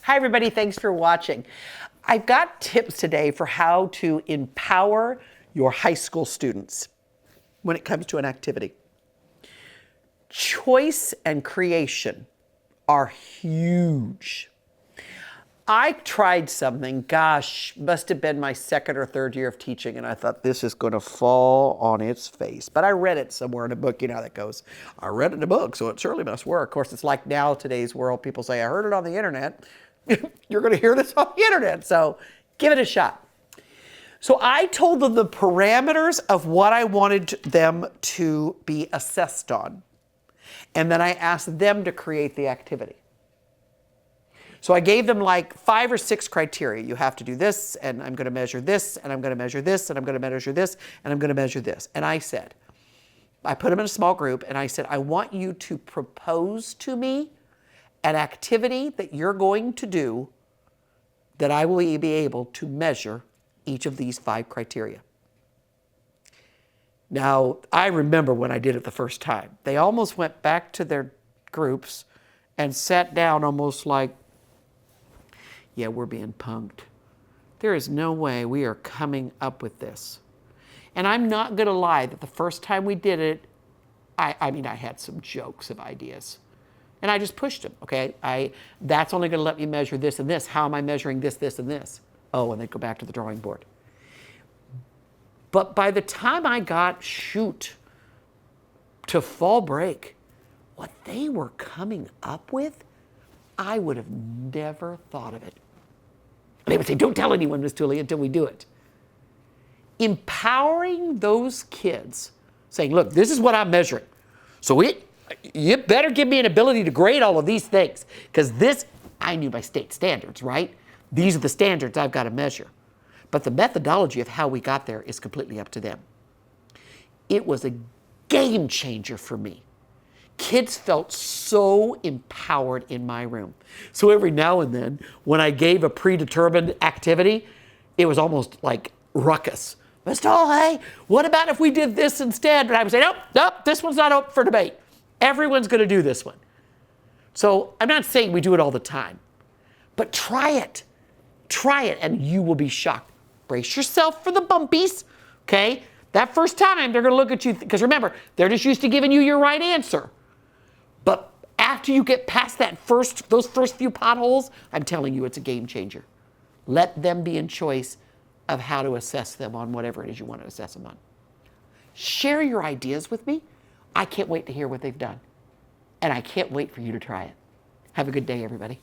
Hi, everybody. Thanks for watching. I've got tips today for how to empower your high school students when it comes to an activity. Choice and creation are huge. I tried something, gosh, must have been my second or third year of teaching, and I thought this is going to fall on its face. But I read it somewhere in a book. You know how that goes. I read it in a book, so it surely must work. Of course, it's like now, today's world, people say, I heard it on the internet. You're going to hear this on the internet, so give it a shot. So I told them the parameters of what I wanted them to be assessed on, and then I asked them to create the activity. So I gave them like 5 or 6 criteria. You have to do this, and I'm going to measure this, and I'm going to measure this, and I'm going to measure this, and I'm going to measure this. And I said, I put them in a small group, and I said, I want you to propose to me an activity that you're going to do that I will be able to measure each of these 5 criteria. Now, I remember when I did it the first time. They almost went back to their groups and sat down almost like, yeah, we're being punked. There is no way we are coming up with this. And I'm not going to lie that the first time we did it, I mean, I had some jokes of ideas. And I just pushed them, okay? That's only going to let me measure this and this. How am I measuring this, this, and this? Oh, and then go back to the drawing board. But by the time I got, to fall break, what they were coming up with, I would have never thought of it. They would say, don't tell anyone, Miss Tooley, until we do it. Empowering those kids, saying, look, this is what I'm measuring. So you better give me an ability to grade all of these things, because this, I knew by state standards, right? These are the standards I've got to measure. But the methodology of how we got there is completely up to them. It was a game changer for me. Kids felt so empowered in my room. So every now and then, when I gave a predetermined activity, it was almost like ruckus. Miss Tooley, what about if we did this instead? But I would say, nope, this one's not up for debate. Everyone's going to do this one. So I'm not saying we do it all the time, but try it. Try it, and you will be shocked. Brace yourself for the bumpies, okay? That first time, they're going to look at you, because remember, they're just used to giving you your right answer. But after you get past those first few potholes, I'm telling you, it's a game changer. Let them be in choice of how to assess them on whatever it is you want to assess them on. Share your ideas with me. I can't wait to hear what they've done. And I can't wait for you to try it. Have a good day, everybody.